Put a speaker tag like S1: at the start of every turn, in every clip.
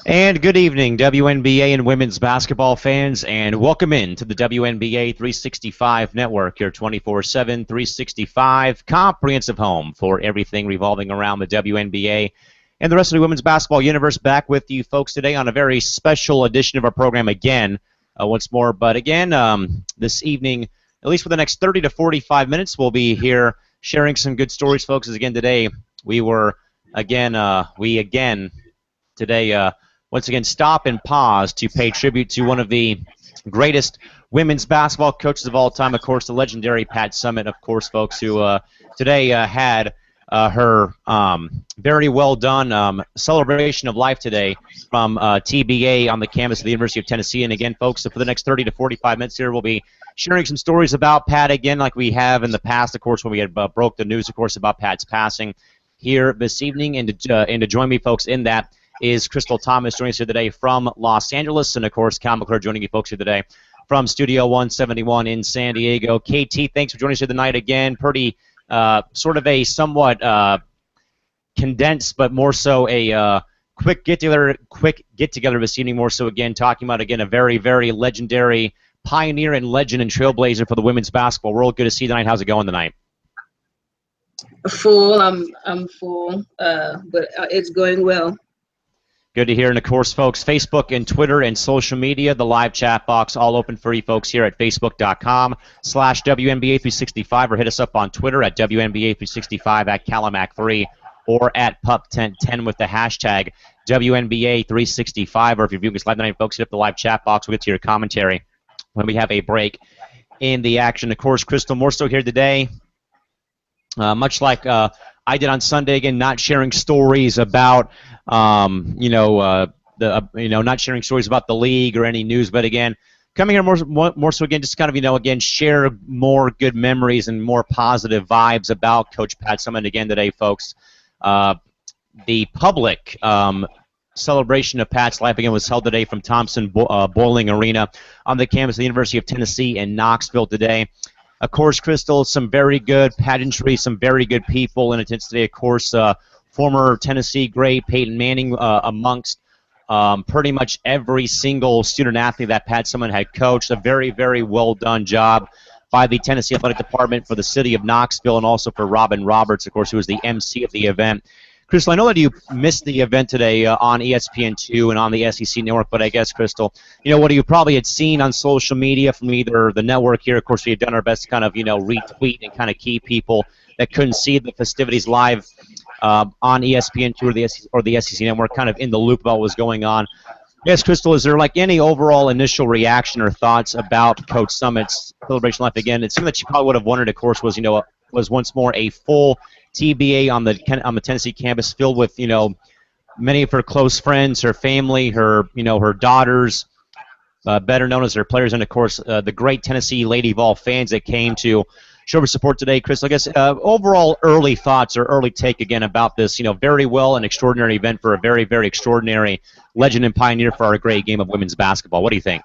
S1: And good evening, WNBA and women's basketball fans, and welcome in to the WNBA 365 Network, your 24/7, 365 comprehensive home for everything revolving around the WNBA and the rest of the women's basketball universe. Back with you folks today on a very special edition of our program again, once more. But again, this evening, at least for the next 30 to 45 minutes, we'll be here sharing some good stories, folks. As again today, today once again stop and pause to pay tribute to one of the greatest women's basketball coaches of all time, of course, the legendary Pat Summitt, of course, folks, who today had her very well done celebration of life today from TBA on the campus of the University of Tennessee. And again, folks, so for the next 30 to 45 minutes here, we'll be sharing some stories about Pat again, like we have in the past, of course, when we had broke the news, of course, about Pat's passing here this evening. And to join me, folks, in that is Crystal Thomas joining us here today from Los Angeles, and of course Cal McClure joining you folks here today from Studio 171 in San Diego. KT, thanks for joining us here tonight again. Pretty sort of a somewhat condensed, but more so a quick get together this evening. More so again talking about a very, very legendary pioneer and legend and trailblazer for the women's basketball world. Good to see you tonight. How's it going tonight?
S2: Full. I'm full, but it's going well.
S1: Good to hear. And, of course, folks, Facebook and Twitter and social media, the live chat box, all open for you folks here at facebook.com/WNBA365, or hit us up on Twitter at WNBA365, at Calamac3, or at Pup1010 with the hashtag WNBA365. Or if you're viewing us live tonight, folks, hit up the live chat box. We'll get to your commentary when we have a break in the action. Of course, Crystal, more so here today, much like I did on Sunday, again, not sharing stories about, not sharing stories about the league or any news, but again, coming here more so again, just kind of, again, share more good memories and more positive vibes about Coach Pat Summitt again today, folks. The public celebration of Pat's life again was held today from Thompson Bowling Arena on the campus of the University of Tennessee in Knoxville today. Of course, Crystal, some very good pageantry, some very good people in attendance today. Of course, former Tennessee great Peyton Manning amongst pretty much every single student-athlete that Pat Summitt had coached. A very, very well-done job by the Tennessee Athletic Department for the city of Knoxville, and also for Robin Roberts, of course, who was the MC of the event. Crystal, I know that you missed the event today on ESPN2 and on the SEC network, but I guess, Crystal, what you probably had seen on social media from either the network here, of course, we had done our best to kind of, retweet and kind of keep people that couldn't see the festivities live on ESPN2 or the SEC network kind of in the loop about what was going on. Yes, Crystal, is there like any overall initial reaction or thoughts about Coach Summitt's celebration life again? It's something that you probably would have wanted, of course, was, was once more a full TBA on the Tennessee campus filled with, many of her close friends, her family, her daughters, better known as her players, and of course the great Tennessee Lady Vol fans that came to show her support today. Chris, I guess overall early thoughts or early take again about this, very well an extraordinary event for a very, very extraordinary legend and pioneer for our great game of women's basketball. What do you think?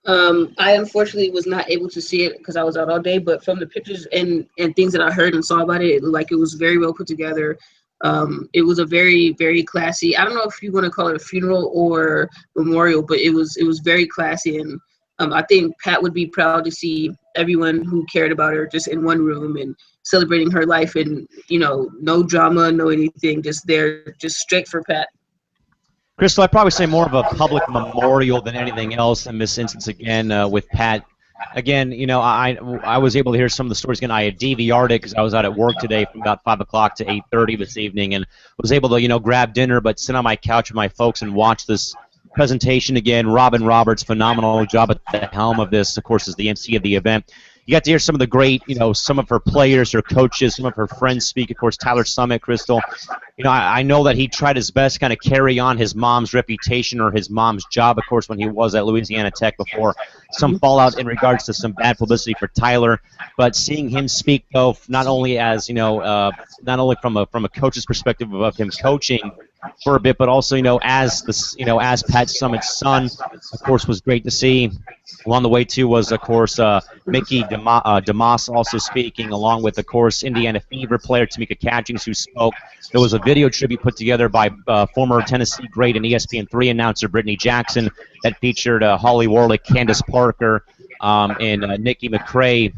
S2: I unfortunately was not able to see it because I was out all day, but from the pictures and things that I heard and saw about it, it looked like it was very well put together. It was a very, very classy, I don't know if you want to call it a funeral or memorial, but it was very classy, and I think Pat would be proud to see everyone who cared about her just in one room and celebrating her life, and no drama, no anything, just there, just straight for Pat.
S1: Crystal, I'd probably say more of a public memorial than anything else in this instance again with Pat. Again, I was able to hear some of the stories again. I had DVR'd it because I was out at work today from about 5 o'clock to 8:30 this evening, and was able to, grab dinner but sit on my couch with my folks and watch this presentation again. Robin Roberts, phenomenal job at the helm of this, of course, is the MC of the event. You got to hear some of the great, some of her players, her coaches, some of her friends speak. Of course, Tyler Summitt, Crystal. I know that he tried his best to kind of carry on his mom's reputation or his mom's job, of course, when he was at Louisiana Tech before some fallout in regards to some bad publicity for Tyler. But seeing him speak, though, not only as, not only from a coach's perspective of him coaching for a bit, but also, as as Pat Summitt's son, of course, was great to see. Along the way, too, was, of course, Mickey DeMoss also speaking, along with, of course, Indiana Fever player Tamika Catchings, who spoke. There was a video tribute put together by former Tennessee great and ESPN3 announcer Brittany Jackson that featured Holly Warlick, Candace Parker, and Nikki McCrae,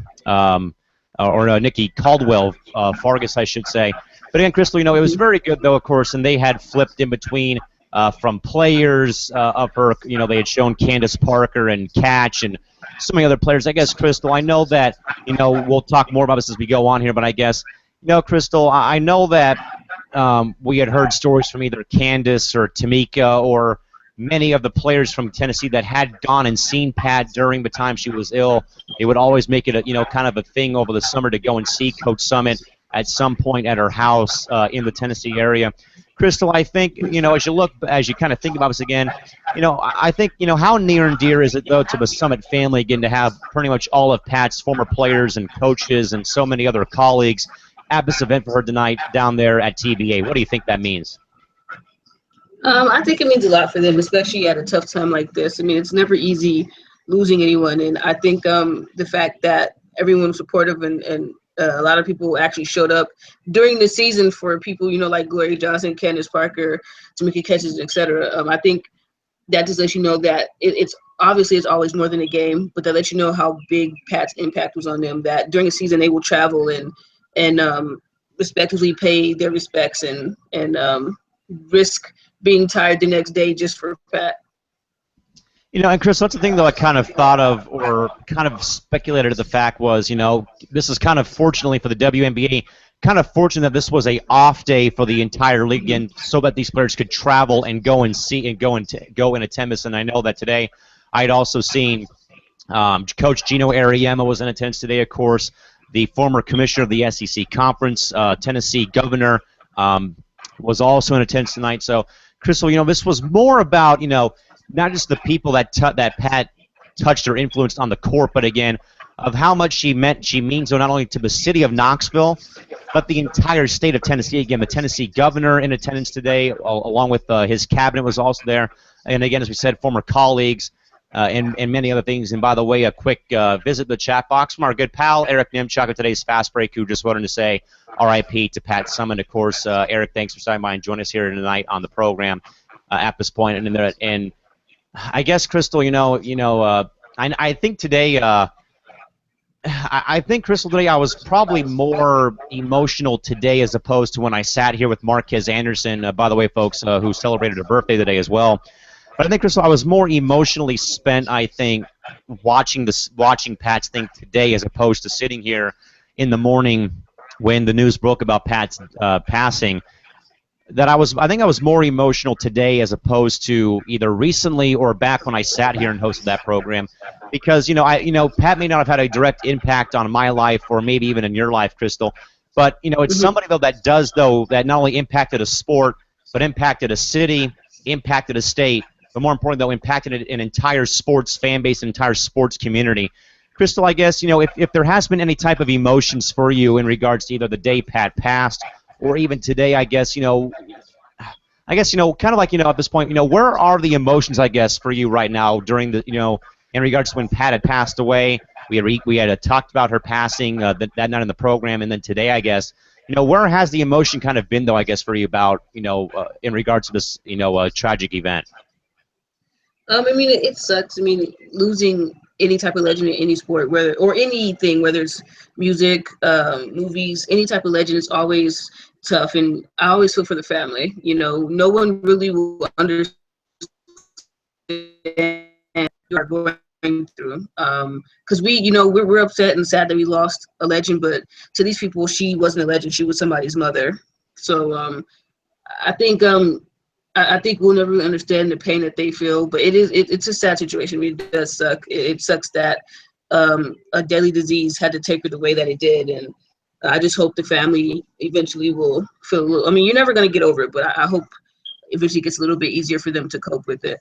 S1: or Nikki Caldwell, Fargus, I should say. But again, Crystal, it was very good, though, of course, and they had flipped in between from players of her. They had shown Candace Parker and Catch and so many other players. I guess, Crystal, I know that, we'll talk more about this as we go on here, but I guess, Crystal, I know that we had heard stories from either Candace or Tamika or many of the players from Tennessee that had gone and seen Pat during the time she was ill. They would always make it a, kind of a thing over the summer to go and see Coach Summitt at some point at her house in the Tennessee area. Crystal, I think, as you kind of think about this again, I think, how near and dear is it, though, to the Summitt family, again, to have pretty much all of Pat's former players and coaches and so many other colleagues at this event for her tonight down there at TBA? What do you think that means?
S2: I think it means a lot for them, especially at a tough time like this. I mean, it's never easy losing anyone, and I think the fact that everyone was supportive and a lot of people actually showed up during the season for people, like Gloria Johnson, Candace Parker, Tamika Catchings, etc. I think that just lets you know that it's obviously it's always more than a game, but that lets you know how big Pat's impact was on them. That during the season they will travel and respectively pay their respects and risk being tired the next day just for Pat.
S1: And Chris, that's the thing, though, I kind of thought of or kind of speculated at the fact was, this is kind of fortunately for the WNBA, kind of fortunate that this was a off day for the entire league, and so that these players could travel and go and see and go and attend this. And I know that today I had also seen Coach Gino Ariema was in attendance today, of course. The former commissioner of the SEC Conference, Tennessee governor, was also in attendance tonight. So, Crystal, this was more about, not just the people that Pat touched or influenced on the court, but again, of how much she means not only to the city of Knoxville, but the entire state of Tennessee. Again, the Tennessee governor in attendance today, along with his cabinet was also there. And again, as we said, former colleagues and many other things. And by the way, a quick visit the chat box from our good pal, Eric Nimchuk of today's Fast Break, who just wanted to say RIP to Pat Summitt. Of course, Eric, thanks for stopping by and joining us here tonight on the program at this point. And I guess, Crystal, I think today, I think, Crystal, today I was probably more emotional today as opposed to when I sat here with Marquez Anderson, by the way, folks, who celebrated her birthday today as well. But I think, Crystal, I was more emotionally spent, I think, watching Pat's thing today as opposed to sitting here in the morning when the news broke about Pat's passing. I think I was more emotional today as opposed to either recently or back when I sat here and hosted that program, because Pat may not have had a direct impact on my life or maybe even in your life, Crystal, but it's somebody that not only impacted a sport but impacted a city, impacted a state, but more importantly though impacted an entire sports fan base, an entire sports community. Crystal, I guess if there has been any type of emotions for you in regards to either the day Pat passed or even today, I guess, kind of like, at this point, where are the emotions, I guess, for you right now during the, in regards to when Pat had passed away? We had talked about her passing that night in the program, and then today, I guess, where has the emotion kind of been, though, I guess, for you about, in regards to this, tragic event?
S2: I mean, it sucks. I mean, losing any type of legend in any sport, whether it's music, movies, any type of legend, is always tough. And I always feel for the family. No one really will understand what you are going through. Because we're upset and sad that we lost a legend, but to these people, she wasn't a legend. She was somebody's mother. So I think we'll never really understand the pain that they feel, but it's a sad situation. I mean, it does suck. It sucks that a deadly disease had to take her the way that it did, and I just hope the family eventually will feel a little. I mean, you're never going to get over it, but I hope eventually it gets a little bit easier for them to cope with it.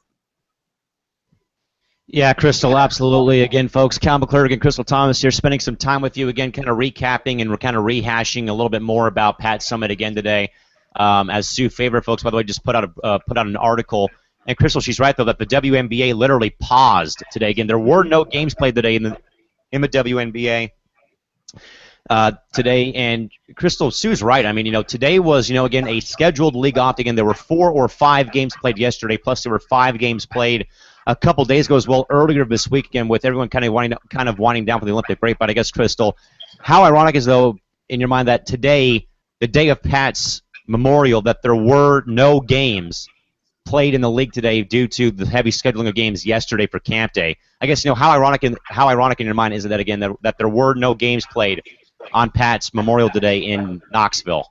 S1: Yeah, Crystal, absolutely. Again, folks, Cal McClure and Crystal Thomas here, spending some time with you again, kind of recapping and kind of rehashing a little bit more about Pat Summitt again today. As Sue Favor, folks, by the way, just put out an article. And Crystal, she's right though that the WNBA literally paused today. Again, there were no games played today in the WNBA today. And Crystal, Sue's right. I mean, today was, again, a scheduled league opt. Again, there were 4 or 5 games played yesterday, plus there were 5 games played a couple days ago as well, earlier this week, again, with everyone kind of winding down for the Olympic break. But I guess, Crystal, how ironic is, though, in your mind, that today, the day of Pat's memorial, that there were no games played in the league today due to the heavy scheduling of games yesterday for camp day. I guess, how ironic in your mind is it that, again, that there were no games played on Pat's memorial today in Knoxville?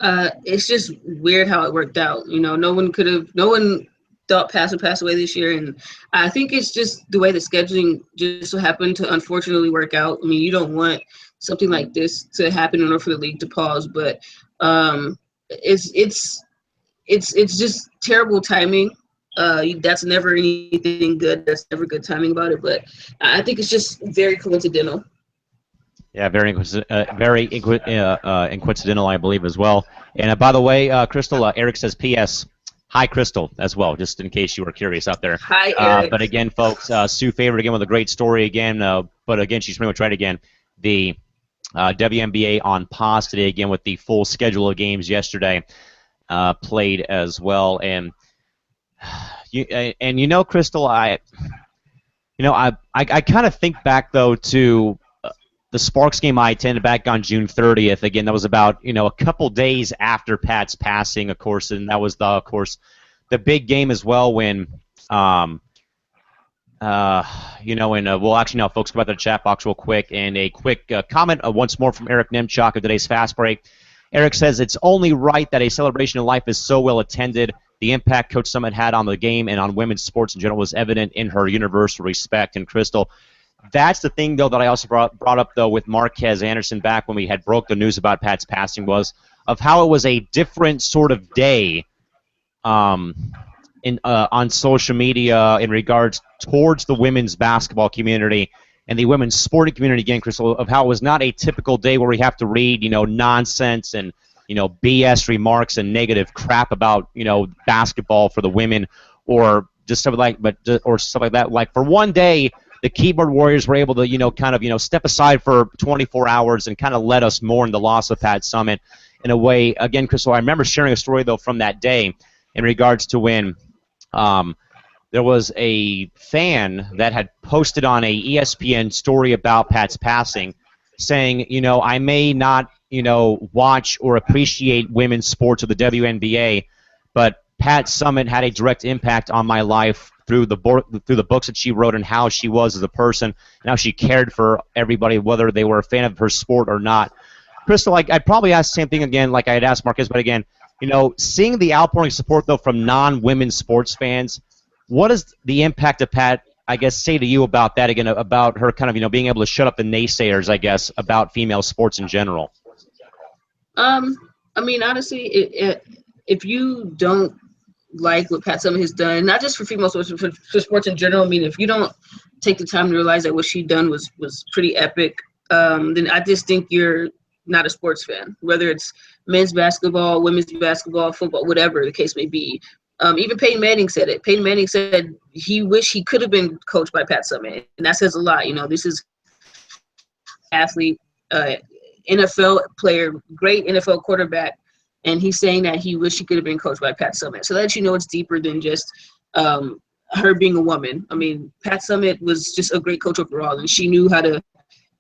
S2: It's just weird how it worked out. No one thought Pat would pass away this year, and I think it's just the way the scheduling just so happened to unfortunately work out. I mean, you don't want something like this to happen in order for the league to pause, but it's just terrible timing. That's never anything good. That's never good timing about it, but I think it's just very coincidental.
S1: Yeah, very coincidental, I believe, as well. And by the way, Crystal, Eric says, P.S. Hi, Crystal, as well, just in case you were curious out there.
S2: Hi, Eric.
S1: But again, folks, Sue Favor again with a great story again. But again, she's pretty much right again. The WNBA on pause today again with the full schedule of games yesterday played as well. And Crystal, I kind of think back though to the Sparks game I attended back on June 30th. Again, that was about a couple days after Pat's passing, of course, and that was the big game as well when we'll actually now, folks, go back to the chat box real quick, and a quick comment once more from Eric Nemchok of today's Fast Break. Eric says, it's only right that a celebration of life is so well attended. The impact Coach Summit had on the game and on women's sports in general was evident in her universal respect. And Crystal, that's the thing, though, that I also brought up, though, with Marquez Anderson back when we had broke the news about Pat's passing, was of how it was a different sort of day on social media in regards towards the women's basketball community and the women's sporting community, again, Crystal, of how it was not a typical day where we have to read, nonsense and, BS remarks and negative crap about, basketball for the women or just stuff like that. Like, for one day, the keyboard warriors were able to, step aside for 24 hours and kind of let us mourn the loss of Pat Summitt in a way. Again, Crystal, I remember sharing a story, though, from that day in regards to when there was a fan that had posted on a ESPN story about Pat's passing saying, I may not, watch or appreciate women's sports or the WNBA, but Pat Summitt had a direct impact on my life through the books that she wrote and how she was as a person and how she cared for everybody, whether they were a fan of her sport or not. Crystal, I'd probably ask the same thing again like I had asked Marquez, but again, seeing the outpouring support, though, from non-women's sports fans, what does the impact of Pat, I guess, say to you about that, again, about her kind of, being able to shut up the naysayers, I guess, about female sports in general?
S2: I mean, honestly, if you don't like what Pat Summitt has done, not just for female sports, but for sports in general, I mean, if you don't take the time to realize that what she done was pretty epic, then I just think you're not a sports fan, whether it's men's basketball, women's basketball, football, whatever the case may be. Even Peyton Manning said it. Peyton Manning said he wished he could have been coached by Pat Summitt, and that says a lot. This is athlete, NFL player, great NFL quarterback, and he's saying that he wished he could have been coached by Pat Summitt. So that it's deeper than just her being a woman. I mean, Pat Summitt was just a great coach overall, and she knew how to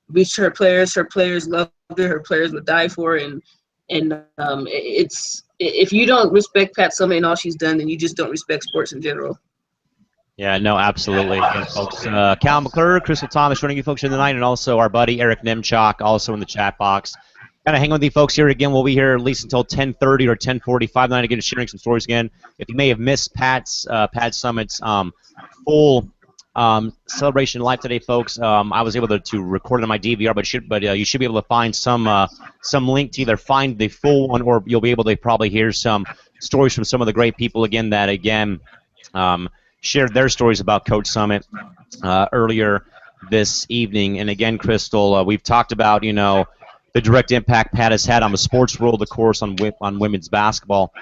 S2: reach her players. Her players loved her. Her players would die for her, and it's if you don't respect Pat Summitt and all she's done, then you just don't respect sports in general.
S1: Yeah, no, absolutely. And folks, Cal McClure, Crystal Thomas joining you folks here tonight, and also our buddy Eric Nemchok also in the chat box. Kind of hang with you folks here again. We'll be here at least until 10:30 or 10:45 tonight again, sharing some stories again. If you may have missed Pat Summitt's full celebration live today, folks, I was able to record it on my DVR, but you should be able to find some link to either find the full one or you'll be able to probably hear some stories from some of the great people again that shared their stories about Coach Summitt earlier this evening. And again, Crystal, we've talked about the direct impact Pat has had on the sports world, of course, on women's basketball.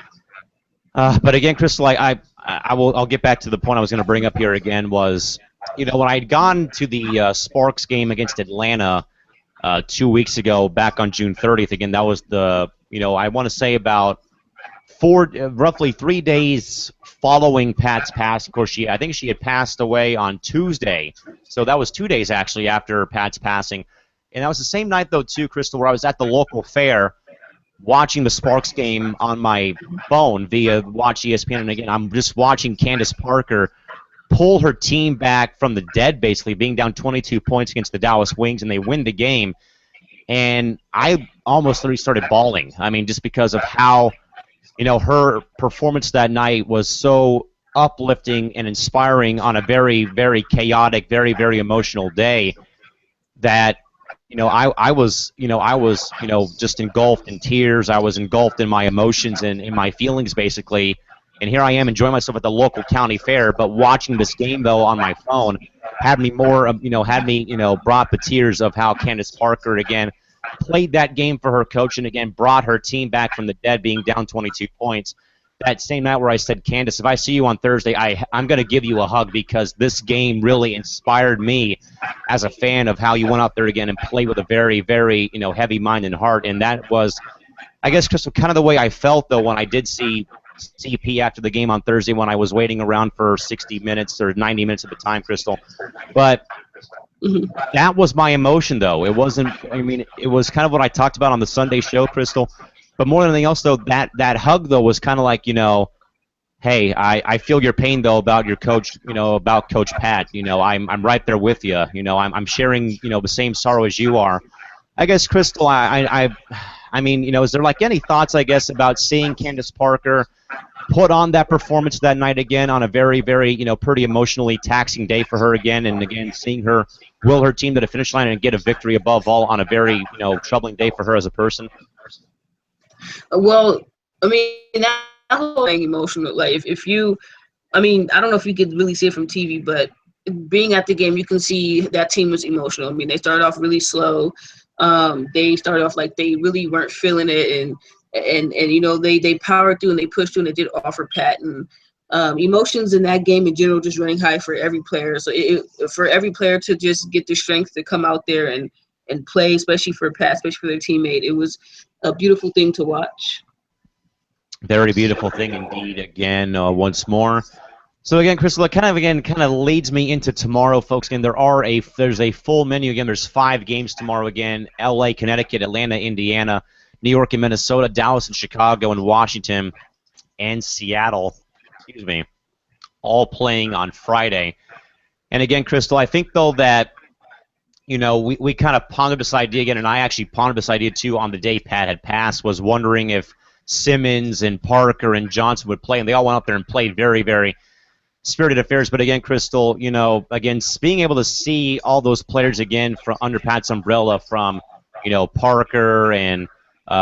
S1: But again, Crystal, I'll get back to the point I was going to bring up here again was, when I had gone to the Sparks game against Atlanta 2 weeks ago, back on June 30th. Again, that was I want to say about roughly 3 days following Pat's pass. Of course, I think she had passed away on Tuesday, so that was 2 days actually after Pat's passing. And that was the same night, though, too, Crystal, where I was at the local fair watching the Sparks game on my phone via Watch ESPN. And again, I'm just watching Candace Parker pull her team back from the dead, basically being down 22 points against the Dallas Wings, and they win the game. And I almost literally started bawling. I mean, just because of how, her performance that night was so uplifting and inspiring on a very, very chaotic, very, very emotional day that I was just engulfed in tears. I was engulfed in my emotions and in my feelings, basically. And here I am enjoying myself at the local county fair, but watching this game, though, on my phone had me brought the tears of how Candace Parker, again, played that game for her coach and, again, brought her team back from the dead, being down 22 points. That same night where I said, Candace, if I see you on Thursday, I'm going to give you a hug because this game really inspired me as a fan of how you went out there again and played with a very, very, heavy mind and heart. And that was, I guess, Crystal, kind of the way I felt, though, when I did see CP after the game on Thursday when I was waiting around for 60 minutes or 90 minutes at the time, Crystal. But that was my emotion, though. It wasn't, it was kind of what I talked about on the Sunday show, Crystal. But more than anything else, though, that hug, though, was kind of like, hey, I feel your pain, though, about your coach, about Coach Pat. I'm right there with you. I'm sharing, the same sorrow as you are. I guess, Crystal, is there like any thoughts, I guess, about seeing Candace Parker put on that performance that night again on a very, very, pretty emotionally taxing day for her again, and again seeing her will her team to the finish line and get a victory above all on a very, troubling day for her as a person?
S2: Well, that whole thing emotional. Like if you, I don't know if you could really see it from TV, but being at the game, you can see that team was emotional. They started off really slow. They started off like they really weren't feeling it, and they powered through and they pushed through and they did offer Pat, and emotions in that game in general just running high for every player. So for every player to just get the strength to come out there and play, especially for Pat, especially for their teammate, it was a beautiful thing to watch.
S1: Very beautiful thing indeed. Again, once more. So again, Crystal, it kind of leads me into tomorrow, folks. Again, there's a full menu. Again, there's 5 games tomorrow. Again, L.A., Connecticut, Atlanta, Indiana, New York and Minnesota, Dallas and Chicago, and Washington and Seattle. Excuse me, all playing on Friday. And again, Crystal, I think though that we kind of pondered this idea again, and I actually pondered this idea too on the day Pat had passed. Was wondering if Simmons and Parker and Johnson would play, and they all went out there and played very, very spirited affairs. But again, Crystal, again, being able to see all those players again from under Pat's umbrella, from Parker and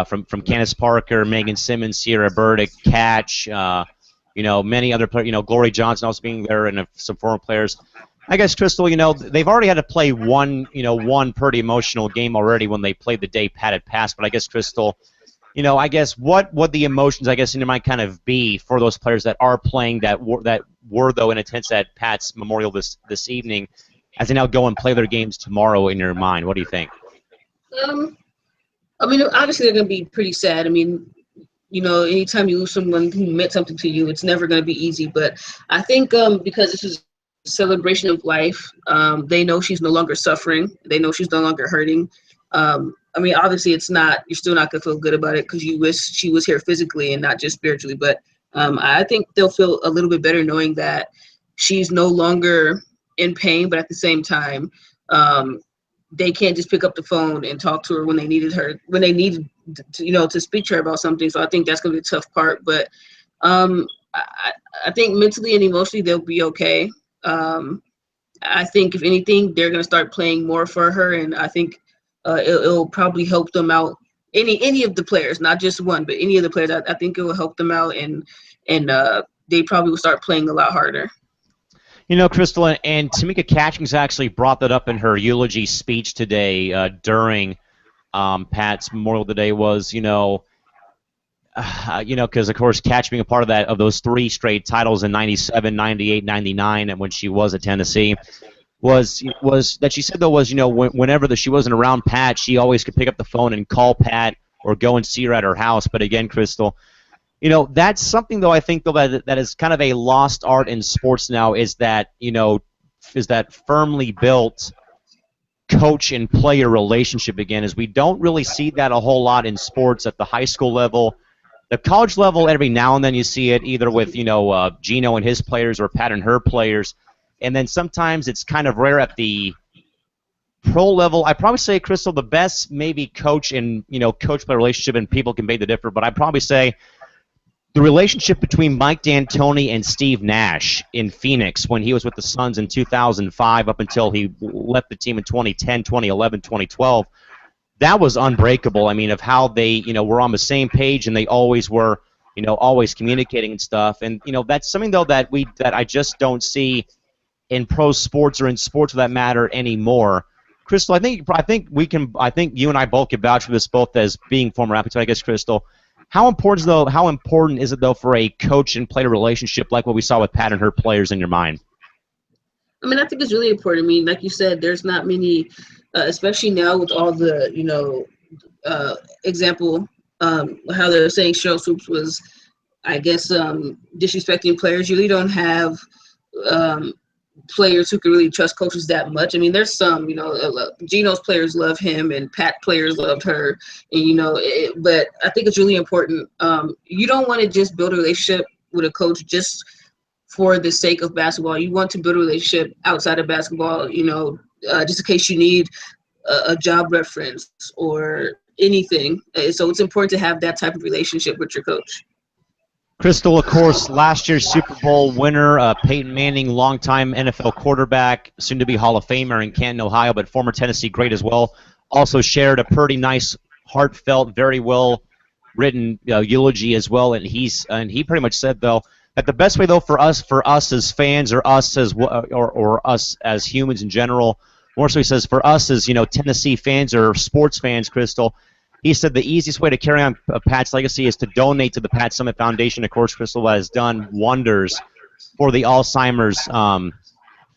S1: from Candace Parker, Megan Simmons, Sierra Burdick, Catch, many other players, Glory Johnson also being there, and some former players. I guess, Crystal, they've already had to play one pretty emotional game already when they played the day Pat had passed. But I guess, Crystal, I guess what would the emotions, I guess, in your mind kind of be for those players that are playing that were though in attendance at Pat's memorial this evening, as they now go and play their games tomorrow in your mind? What do you think?
S2: Obviously they're going to be pretty sad. Anytime you lose someone who meant something to you, it's never going to be easy. But I think because this is a celebration of life, they know she's no longer suffering. They know she's no longer hurting. Obviously you're still not going to feel good about it because you wish she was here physically and not just spiritually. But I think they'll feel a little bit better knowing that she's no longer in pain, but at the same time, they can't just pick up the phone and talk to her when they needed to speak to her about something. So I think that's going to be a tough part. But I think mentally and emotionally they'll be okay. I think if anything, they're going to start playing more for her, and I think it'll probably help them out. Any of the players, not just one, but any of the players, I think it will help them out, and they probably will start playing a lot harder.
S1: Crystal, and Tamika Catchings actually brought that up in her eulogy speech today during Pat's memorial today was, because of course, Catch being a part of that, of those 3 straight titles in '97, '98, '99, and when she was at Tennessee, was that she said though was whenever she wasn't around Pat, she always could pick up the phone and call Pat or go and see her at her house. But again, Crystal, that's something though I think though that is kind of a lost art in sports now, is that firmly built coach and player relationship again, is we don't really see that a whole lot in sports at the high school level. The college level, every now and then you see it, either with Gino and his players or Pat and her players, and then sometimes it's kind of rare at the pro level. I probably say, Crystal, the best maybe coach and coach player relationship, and people can beg to differ, but I'd probably say the relationship between Mike D'Antoni and Steve Nash in Phoenix when he was with the Suns in 2005 up until he left the team in 2010, 2011, 2012. That was unbreakable. I mean, of how they, were on the same page, and they always were, always communicating and stuff. And, that's something, though, that I just don't see in pro sports or in sports for that matter anymore. Crystal, I think you and I both can vouch for this, both as being former athletes. I guess, Crystal, how important is it though for a coach and player relationship like what we saw with Pat and her players in your mind?
S2: I mean, I think it's really important. I mean, like you said, there's not many, especially now with all the, example, how they're saying Cheryl Swoops was, I guess, disrespecting players. You really don't have players who can really trust coaches that much. I mean, there's some, Gino's players love him and Pat players loved her, and but I think it's really important. You don't want to just build a relationship with a coach just for the sake of basketball. You want to build a relationship outside of basketball, just in case you need a job reference or anything. So it's important to have that type of relationship with your coach.
S1: Crystal, of course, last year's Super Bowl winner, Peyton Manning, longtime NFL quarterback, soon-to-be Hall of Famer in Canton, Ohio, but former Tennessee great as well, also shared a pretty nice, heartfelt, very well-written eulogy as well, and he pretty much said, though, that the best way, though, for us as fans, or us as or us as humans in general, more so he says for us as Tennessee fans or sports fans, Crystal, he said the easiest way to carry on Pat's legacy is to donate to the Pat Summitt Foundation. Of course, Crystal has done wonders for the Alzheimer's,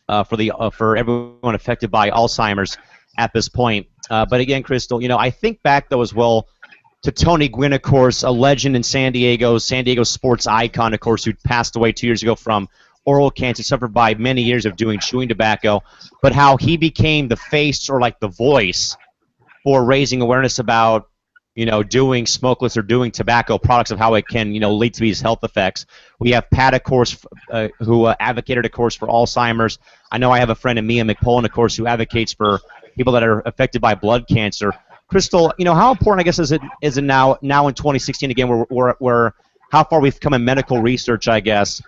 S1: for everyone affected by Alzheimer's at this point. But again, Crystal, I think back though as well to Tony Gwynn, of course, a legend in San Diego sports icon, of course, who passed away 2 years ago from oral cancer, suffered by many years of chewing tobacco, but how he became the face or like the voice for raising awareness about doing smokeless or doing tobacco products, of how it can, lead to these health effects. We have Pat, of course, who advocated, of course, for Alzheimer's. I know I have a friend in Mia McPullen, of course, who advocates for people that are affected by blood cancer. Crystal, how important, I guess, is it now in 2016 again, where how far we've come in medical research, I guess,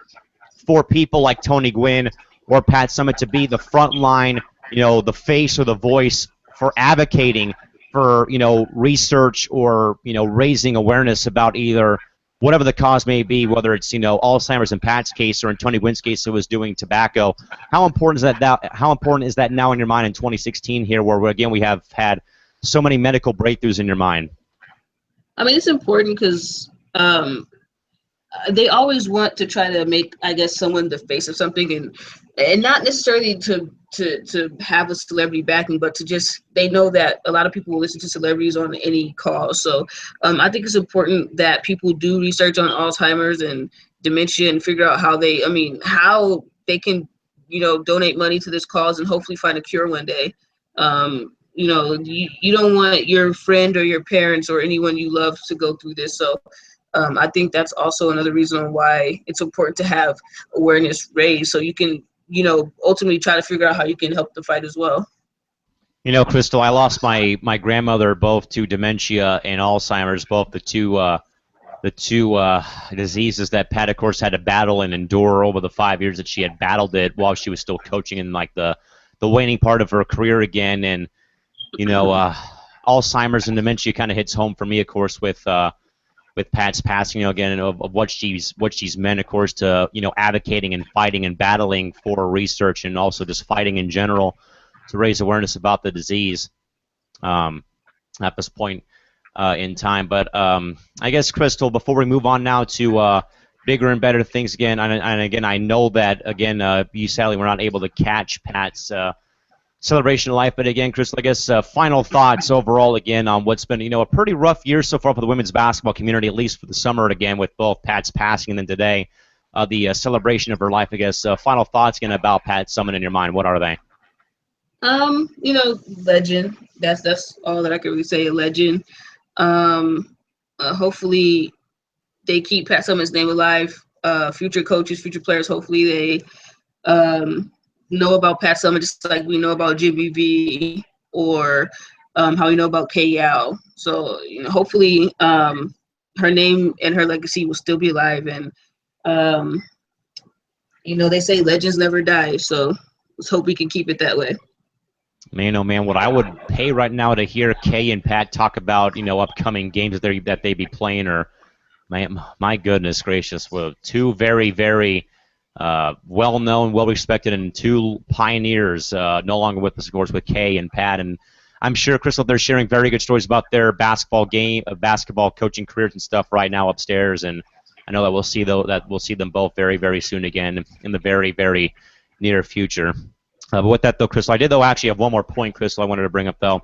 S1: for people like Tony Gwynn or Pat Summitt to be the front line, the face or the voice for advocating for research or raising awareness about either whatever the cause may be, whether it's Alzheimer's in Pat's case or in Tony Gwynn's case it was doing tobacco. How important is that? How important is that now in your mind in 2016 here, where again we have had so many medical breakthroughs in your mind?
S2: I mean, it's important because they always want to try to make, I guess, someone the face of something, and not necessarily to have a celebrity backing, but to just, they know that a lot of people will listen to celebrities on any cause. So I think it's important that people do research on Alzheimer's and dementia and figure out how they can, donate money to this cause and hopefully find a cure one day. You don't want your friend or your parents or anyone you love to go through this. So I think that's also another reason why it's important to have awareness raised, so you can, ultimately try to figure out how you can help the fight as well.
S1: Crystal, I lost my grandmother both to dementia and Alzheimer's, both the two diseases that Pat, of course, had to battle and endure over the 5 years that she had battled it while she was still coaching in like the waning part of her career again. And Alzheimer's and dementia kind of hits home for me, of course, with Pat's passing, again, of what she's meant, of course, to advocating and fighting and battling for research, and also just fighting in general to raise awareness about the disease. at this point in time. But I guess, Crystal, before we move on now to bigger and better things again, and again, I know that, again, you sadly were not able to catch Pat's celebration of life. But again, Crystal, I guess final thoughts overall again on what's been, a pretty rough year so far for the women's basketball community, at least for the summer again, with both Pat's passing and then today the celebration of her life. I guess final thoughts again about Pat Summitt in your mind. What are they?
S2: Legend. That's all that I can really say. A legend. Hopefully they keep Pat Summitt's name alive. Future coaches, future players, hopefully they know about Pat Summitt just like we know about Jimmy V or how we know about Kay Yao. So hopefully her name and her legacy will still be alive. And they say legends never die. So let's hope we can keep it that way.
S1: Man, oh man, what I would pay right now to hear Kay and Pat talk about, upcoming games that they be playing, or my goodness gracious, well, two very, very well-known, well-respected, and two pioneers no longer with us, of course, with Kay and Pat. And I'm sure, Crystal, they're sharing very good stories about their basketball coaching careers and stuff right now upstairs. And I know that we'll see them both very, very soon again in the very, very near future. But with that, though, Crystal, I did, though, actually have one more point, Crystal, I wanted to bring up, though,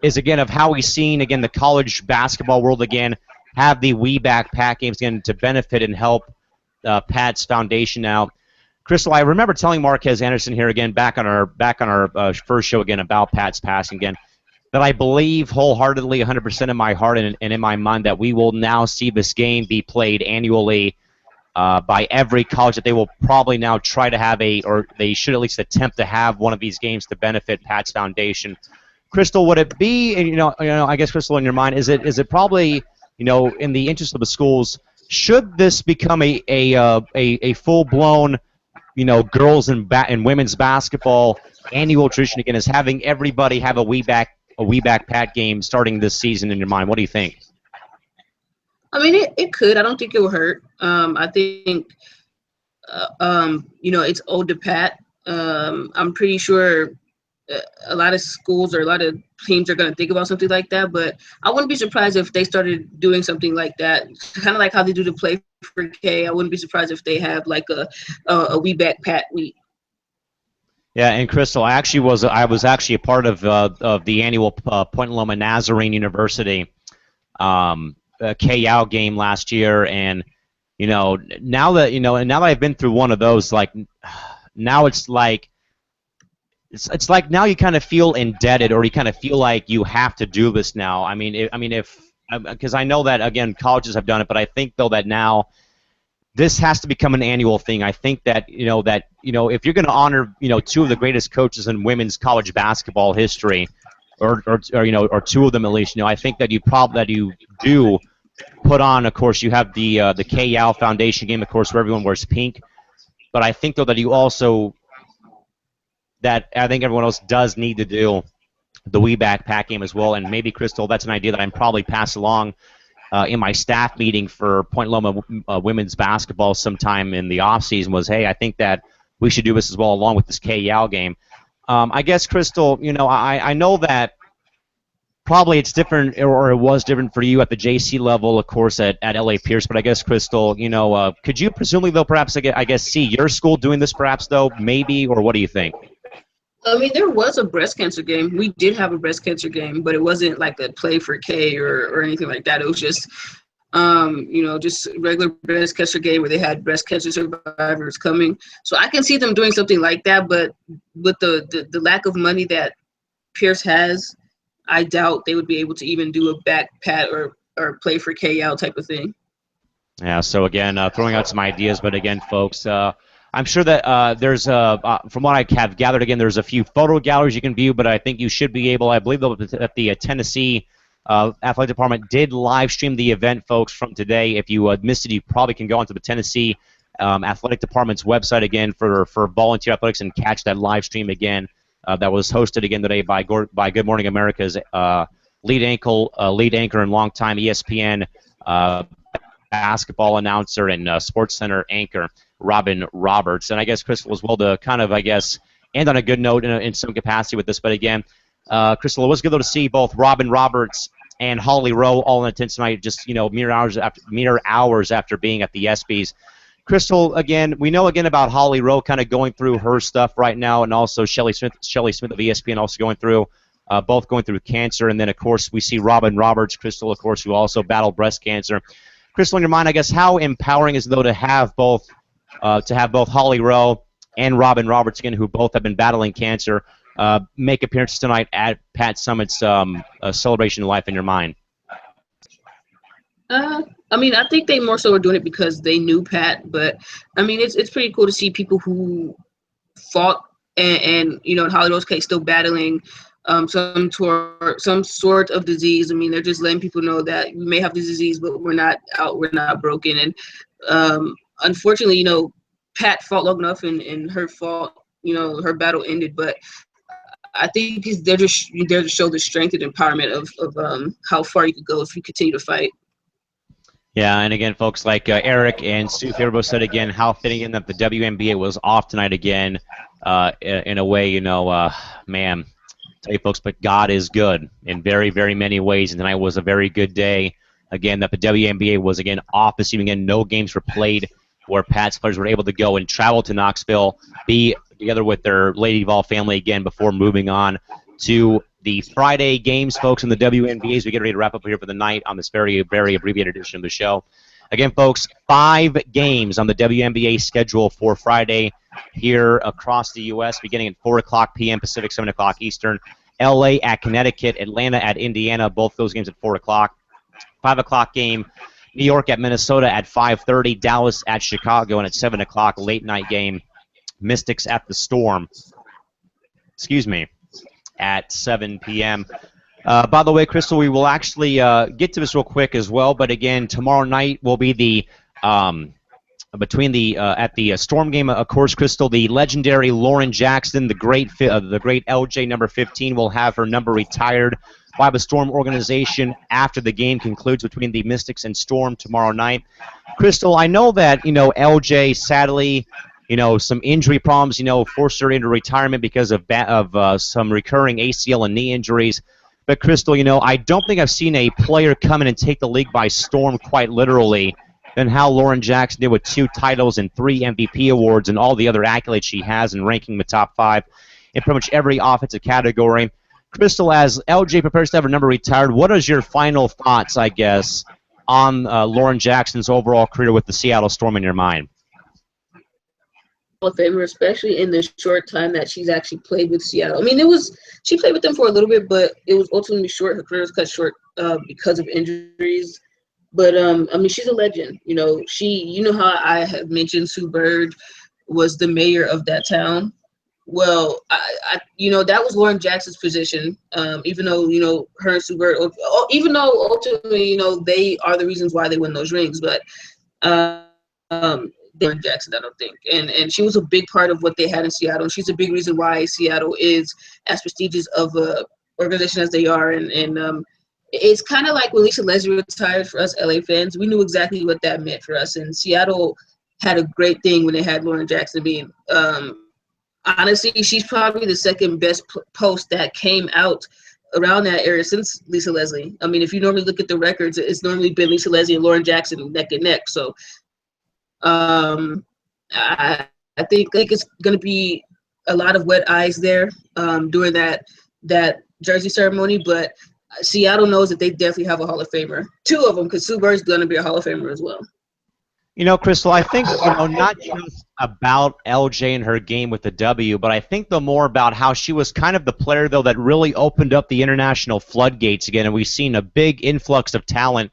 S1: is, again, of how we've seen, again, the college basketball world, again, have the We Back Pat games, again, to benefit and help Pat's foundation out. Crystal, I remember telling Marquez Anderson here, again, back on our first show, again, about Pat's passing, again, that I believe wholeheartedly, 100% in my heart and in my mind, that we will now see this game be played annually by every college, that they will probably now try to have or they should at least attempt to have one of these games to benefit Pat's foundation. Crystal, would it be, I guess, Crystal, in your mind, is it probably, in the interest of the schools, should this become a full-blown, girls and women's basketball annual tradition again, is having everybody have a We Back Pat game starting this season in your mind? What do you think?
S2: I mean, it could. I don't think it will hurt. I think, it's owed to Pat. I'm pretty sure a lot of schools or a lot of teams are going to think about something like that, but I wouldn't be surprised if they started doing something like that, kind of like how they do the Play for K. I wouldn't be surprised if they have like a We Back Pat week.
S1: Yeah, and Crystal, I was actually a part of the annual Point Loma Nazarene University Kay Yao game last year, and now that I've been through one of those, like now it's like now you kind of feel indebted, or you kind of feel like you have to do this now. I mean, because I know that, again, colleges have done it, but I think, though, that now this has to become an annual thing. I think that if you're going to honor two of the greatest coaches in women's college basketball history, or two of them at least, I think that you do put on, of course, you have the Kay Yao Foundation game, of course, where everyone wears pink. But I think, though, that you also I think everyone else does need to do the We Back Pat game as well. And maybe, Crystal, that's an idea that I'm probably passed along in my staff meeting for Point Loma women's basketball sometime in the off season. Was, hey, I think that we should do this as well, along with this Kay Yao game. I guess, Crystal, I know that probably it's different, or it was different for you at the JC level, of course, at LA Pierce. But I guess, Crystal, could you presumably, though, perhaps, I guess, see your school doing this, perhaps, though, maybe, or what do you think?
S2: I mean, there was a breast cancer game. We did have a breast cancer game, but it wasn't like a Play for K or anything like that. It was just, just regular breast cancer game where they had breast cancer survivors coming. So I can see them doing something like that, but with the lack of money that Pierce has, I doubt they would be able to even do a back pat or Play for K out type of thing.
S1: Yeah, so again, throwing out some ideas, but again, folks, I'm sure that there's, from what I have gathered, again, there's a few photo galleries you can view, but I think you should be able, I believe that the Tennessee athletic department did live stream the event, folks, from today. If you missed it, you probably can go onto the Tennessee athletic department's website again for volunteer athletics and catch that live stream again that was hosted again today by Good Morning America's lead anchor and longtime ESPN basketball announcer and SportsCenter anchor, Robin Roberts. And I guess, Crystal, as well, to kind of, I guess, end on a good note in some capacity with this. But again, Crystal, it was good though to see both Robin Roberts and Holly Rowe all in attendance tonight, just mere hours after being at the ESPYs. Crystal, again, we know again about Holly Rowe kind of going through her stuff right now, and also Shelly Smith of ESPN also going through, both going through cancer, and then of course we see Robin Roberts, Crystal, of course, who also battled breast cancer. Crystal, in your mind, I guess, how empowering is it though to have both Holly Rowe and Robin Roberts again, who both have been battling cancer, make appearances tonight at Pat Summitt's celebration of life in your mind?
S2: I mean, I think they more so were doing it because they knew Pat, but I mean, it's pretty cool to see people who fought and you know, in Holly Rowe's case, still battling some sort of disease. I mean, they're just letting people know that we may have this disease, but we're not out, we're not broken. And unfortunately, you know, Pat fought long enough, and her fought, you know, her battle ended, but I think they're just there to show the strength and empowerment of how far you could go if you continue to fight.
S1: Yeah, and again, folks, like Eric and Stu Fairbo said again, how fitting in that the WNBA was off tonight again. In a way, you know, man, tell you folks, but God is good in very, very many ways, and tonight was a very good day. Again, that the WNBA was again off this evening. Again, no games were played, where Pat's players were able to go and travel to Knoxville, be together with their Lady Vol family again before moving on to the Friday games, folks, in the WNBA as we get ready to wrap up here for the night on this very, very abbreviated edition of the show. Again, folks, 5 games on the WNBA schedule for Friday here across the U.S., beginning at 4 o'clock p.m. Pacific, 7 o'clock Eastern. L.A. at Connecticut, Atlanta at Indiana, both those games at 4 o'clock. 5 o'clock game, New York at Minnesota at 5:30, Dallas at Chicago, and at 7 o'clock, late night game, Mystics at the Storm. At 7 p.m. By the way, Crystal, we will actually get to this real quick as well. But again, tomorrow night will be the at the Storm game. Of course, Crystal, the legendary Lauren Jackson, the great LJ number 15, will have her number retired by the Storm organization after the game concludes between the Mystics and Storm tomorrow night. Crystal, I know that LJ sadly, some injury problems, forced her into retirement because of some recurring ACL and knee injuries. But, Crystal, I don't think I've seen a player come in and take the league by storm quite literally than how Lauren Jackson did with 2 titles and 3 MVP awards and all the other accolades she has in ranking the top 5 in pretty much every offensive category. Crystal, as LJ prepares to have her number retired, what is your final thoughts, I guess, on Lauren Jackson's overall career with the Seattle Storm in your mind?
S2: Hall of Famer, especially in the short time that she's actually played with Seattle. I mean, she played with them for a little bit, but it was ultimately short. Her career was cut short because of injuries. But I mean, she's a legend. How I have mentioned Sue Bird was the mayor of that town. Well, that was Lauren Jackson's position. Even though her and Sue Bird, even though ultimately they are the reasons why they win those rings, but Lauren Jackson, I don't think. And she was a big part of what they had in Seattle. And she's a big reason why Seattle is as prestigious of a organization as they are. And it's kind of like when Lisa Leslie retired for us LA fans. We knew exactly what that meant for us. And Seattle had a great thing when they had Lauren Jackson being. Honestly, she's probably the second best post that came out around that area since Lisa Leslie. I mean, if you normally look at the records, it's normally been Lisa Leslie and Lauren Jackson neck and neck. So I think it's going to be a lot of wet eyes there during that jersey ceremony, but Seattle knows that they definitely have a Hall of Famer. 2 of them, because Sue Bird's going to be a Hall of Famer as well.
S1: Crystal, I think, not just about LJ and her game with the W, but I think more about how she was kind of the player, though, that really opened up the international floodgates again, and we've seen a big influx of talent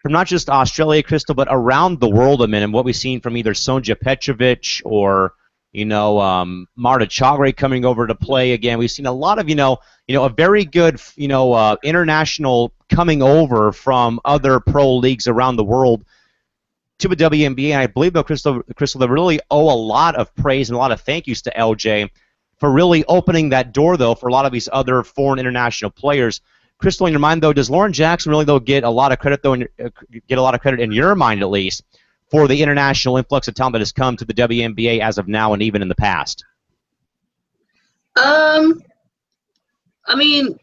S1: from not just Australia, Crystal, but around the world and what we've seen from either Sonja Petrovic or, Marta Chagre coming over to play again. We've seen a lot of, a very good, international coming over from other pro leagues around the world to the WNBA. And I believe, though, Crystal, they really owe a lot of praise and a lot of thank yous to LJ for really opening that door, though, for a lot of these other foreign international players. Crystal, in your mind, though, does Lauren Jackson really, though, get a lot of credit, in your mind at least, for the international influx of talent that has come to the WNBA as of now and even in the past?
S2: I mean,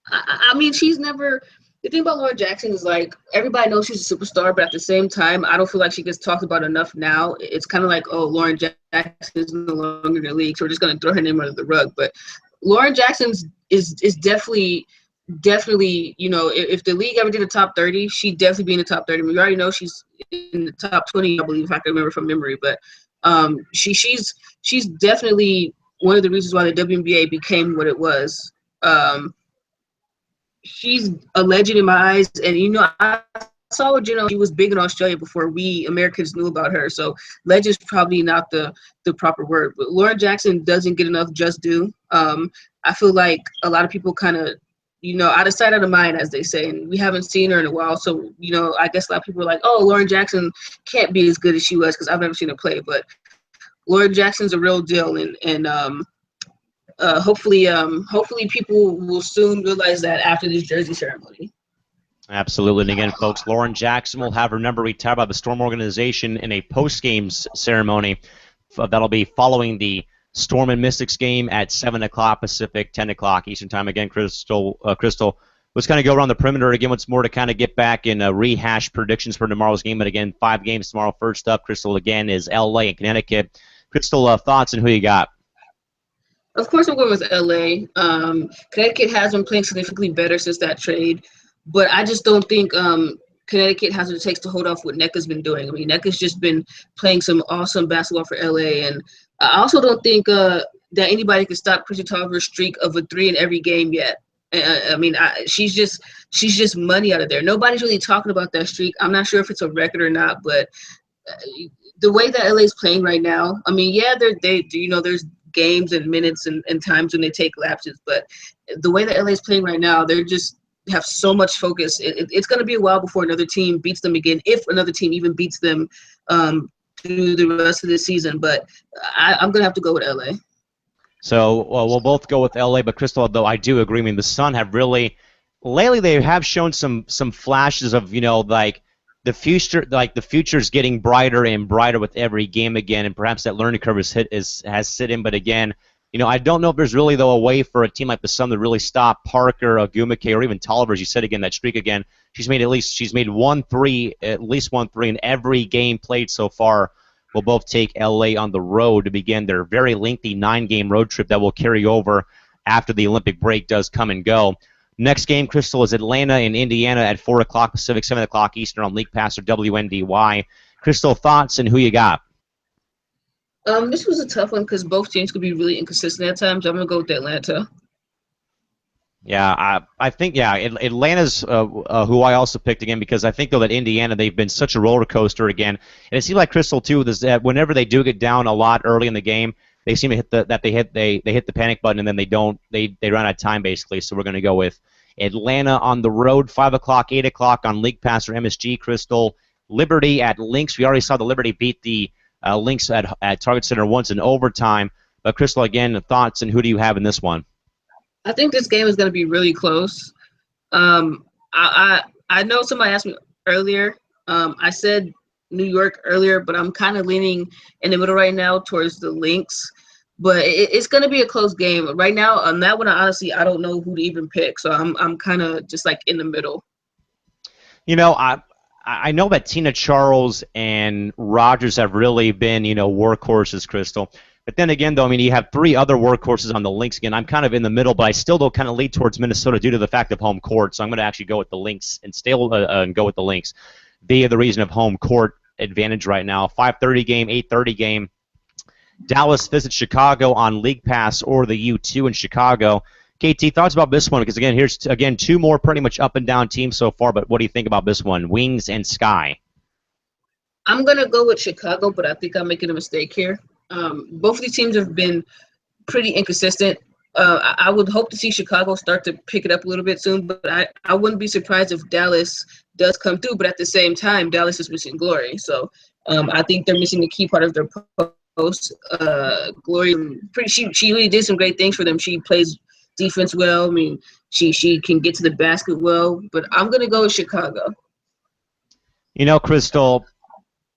S2: I mean, she's never. The thing about Lauren Jackson is like everybody knows she's a superstar, but at the same time, I don't feel like she gets talked about enough now. It's kind of like, oh, Lauren Jackson is no longer in the league, so we're just gonna throw her name under the rug. But Lauren Jackson's is definitely, you know, if the league ever did a top 30, she'd definitely be in the top 30. I mean, we already know she's in the top 20, I believe, if I can remember from memory. But she's definitely one of the reasons why the WNBA became what it was. She's a legend in my eyes, and you know, I saw her, you know, she was big in Australia before we Americans knew about her. So legend's probably not the proper word, but Lauren Jackson doesn't get enough just due. I feel like a lot of people kind of, you know, out of sight, out of mind, as they say, and we haven't seen her in a while. So, you know, I guess a lot of people are like, oh, Lauren Jackson can't be as good as she was because I've never seen her play. But Lauren Jackson's a real deal, and hopefully people will soon realize that after this jersey ceremony.
S1: Absolutely. And again, folks, Lauren Jackson will have her number retired by the Storm organization in a post-game ceremony that'll be following the Storm and Mystics game at 7 o'clock Pacific, 10 o'clock Eastern Time. Again, Crystal, let's kind of go around the perimeter again once more to kind of get back and rehash predictions for tomorrow's game. But again, 5 games tomorrow. First up, Crystal, again, is L.A. and Connecticut. Crystal, thoughts and who you got?
S2: Of course, I'm going with LA. Connecticut has been playing significantly better since that trade, but I just don't think Connecticut has what it takes to hold off what NECA's been doing. I mean, NECA's just been playing some awesome basketball for LA, and I also don't think that anybody can stop Chrissy Tolliver's streak of a 3 in every game yet. I mean, she's just money out of there. Nobody's really talking about that streak. I'm not sure if it's a record or not, but the way that LA is playing right now, I mean, yeah, there's games and minutes and times when they take lapses, but the way that LA is playing right now, they're just have so much focus. It's going to be a while before another team beats them again, if another team even beats them through the rest of the season. But I'm going to have to go with LA.
S1: So we'll both go with LA, but Crystal, though I do agree. I mean, the Sun have really lately they have shown some flashes of, you know, like the future is getting brighter and brighter with every game again, and perhaps that learning curve has set in. But again, you know, I don't know if there's really though a way for a team like the Sun to really stop Parker, Agumake, or even Tolliver. As you said again, that streak again. She's made at least one three in every game played so far. Will both take LA on the road to begin their very lengthy 9-game road trip that will carry over after the Olympic break does come and go. Next game, Crystal, is Atlanta and Indiana at 4 o'clock Pacific, 7 o'clock Eastern on League Pass or WNDY. Crystal, thoughts and who you got?
S2: This was a tough one because both teams could be really inconsistent at times. I'm going to go with Atlanta.
S1: Yeah, I think, Atlanta's who I also picked again because I think, though, that Indiana, they've been such a roller coaster again. And it seems like, Crystal, too, is that whenever they do get down a lot early in the game, they seem to hit the panic button and then they run out of time, basically. So we're going to go with Atlanta on the road, 5 o'clock, 8 o'clock on League Pass or MSG, Crystal. Liberty at Lynx. We already saw the Liberty beat the Lynx at Target Center once in overtime. But, Crystal, again, thoughts and who do you have in this one?
S2: I think this game is going to be really close. I know somebody asked me earlier. I said New York earlier, but I'm kind of leaning in the middle right now towards the Lynx. But it's going to be a close game. Right now, on that one, honestly, I don't know who to even pick. So I'm kind of just like in the middle.
S1: You know, I know that Tina Charles and Rogers have really been, you know, workhorses, Crystal. But then again, though, I mean, you have 3 other workhorses on the Lynx. Again, I'm kind of in the middle, but I still don't kind of lead towards Minnesota due to the fact of home court. So I'm going to actually go with the Lynx and go with the Lynx via the reason of home court advantage right now. 5:30 game, 8:30 game. Dallas visits Chicago on League Pass or the U2 in Chicago. KT, thoughts about this one? Because, again, here's, 2 more pretty much up and down teams so far, but what do you think about this one? Wings and Sky.
S2: I'm going to go with Chicago, but I think I'm making a mistake here. Both of these teams have been pretty inconsistent. I would hope to see Chicago start to pick it up a little bit soon, but I wouldn't be surprised if Dallas does come through. But at the same time, Dallas is missing Glory. So I think they're missing a key part of their post. Glory, she really did some great things for them. She plays defense well. I mean, she can get to the basket well. But I'm going to go with Chicago.
S1: You know, Crystal,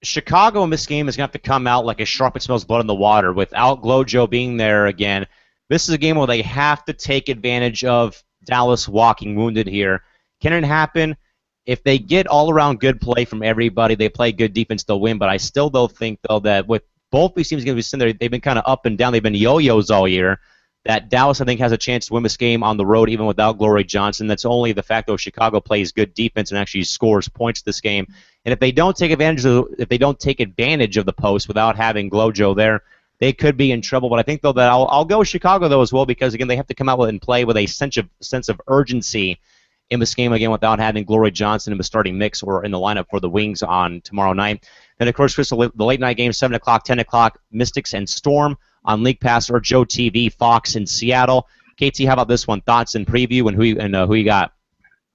S1: Chicago in this game is going to have to come out like a shark that smells blood in the water. Without Glojo being there again, This is a game where they have to take advantage of Dallas walking wounded here. Can it happen? If they get all-around good play from everybody, they play good defense, they'll win. But I still don't think, though, that with both these teams going to be sitting there, they've been kind of up and down. They've been yo-yos all year. That Dallas, I think, has a chance to win this game on the road, even without Glory Johnson. That's only the fact, though, Chicago plays good defense and actually scores points this game. And if they don't take advantage of the post without having Glojo there, they could be in trouble. But I think, though, that I'll go with Chicago, though, as well, because, again, they have to come out and play with a sense of urgency in this game, again, without having Glory Johnson in the starting mix or in the lineup for the Wings on tomorrow night. Then, of course, Crystal, the late night game, 7 o'clock, 10 o'clock, Mystics and Storm on League Pass or Joe TV, Fox in Seattle. KT, how about this one? Thoughts and preview and who you got?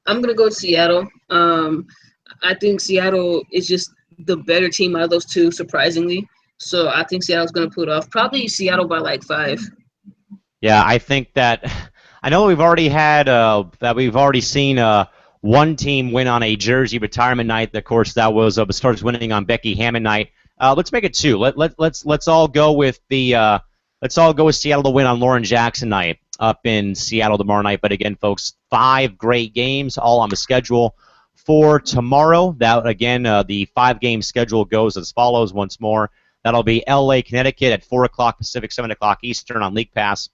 S2: I'm going to go with Seattle. I think Seattle is just the better team out of those two, surprisingly. So I think Seattle's going to pull it off. Probably Seattle by like 5.
S1: Yeah, I think that I know we've already seen one team win on a jersey retirement night. Of course, that was the Stars winning on Becky Hammond night. Let's make it 2. Let's all go with Seattle to win on Lauren Jackson night up in Seattle tomorrow night. But again, folks, 5 great games all on the schedule for tomorrow. That again, the 5-game schedule goes as follows once more. That'll be L.A., Connecticut at 4 o'clock Pacific, 7 o'clock Eastern on League Pass.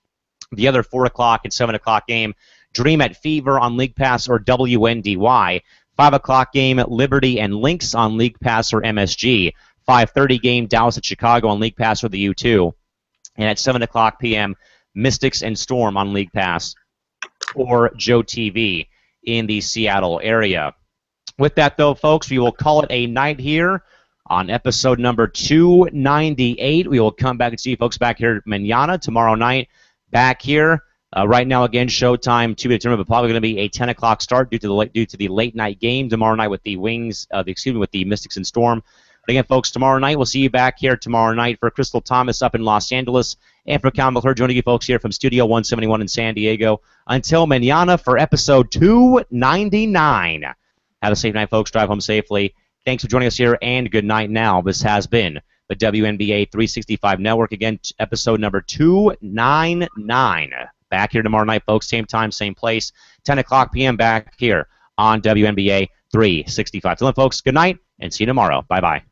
S1: The other 4 o'clock and 7 o'clock game, Dream at Fever on League Pass or WNDY. 5 o'clock game, Liberty and Lynx on League Pass or MSG. 5:30 game, Dallas at Chicago on League Pass or the U2. And at 7 o'clock p.m., Mystics and Storm on League Pass or Joe TV in the Seattle area. With that, though, folks, we will call it a night here on episode number 298. We will come back and see you folks back here mañana, tomorrow night, back here. Right now, again, showtime to be determined, but probably going to be a 10 o'clock start due to the late night game tomorrow night with the with the Mystics and Storm. But again, folks, tomorrow night, we'll see you back here tomorrow night for Crystal Thomas up in Los Angeles and for Cal McClure joining you folks here from Studio 171 in San Diego. Until mañana for episode 299. Have a safe night, folks. Drive home safely. Thanks for joining us here, and good night now. This has been the WNBA 365 Network. Again, episode number 299. Back here tomorrow night, folks. Same time, same place. 10 o'clock p.m. back here on WNBA 365. Till then, folks, good night, and see you tomorrow. Bye-bye.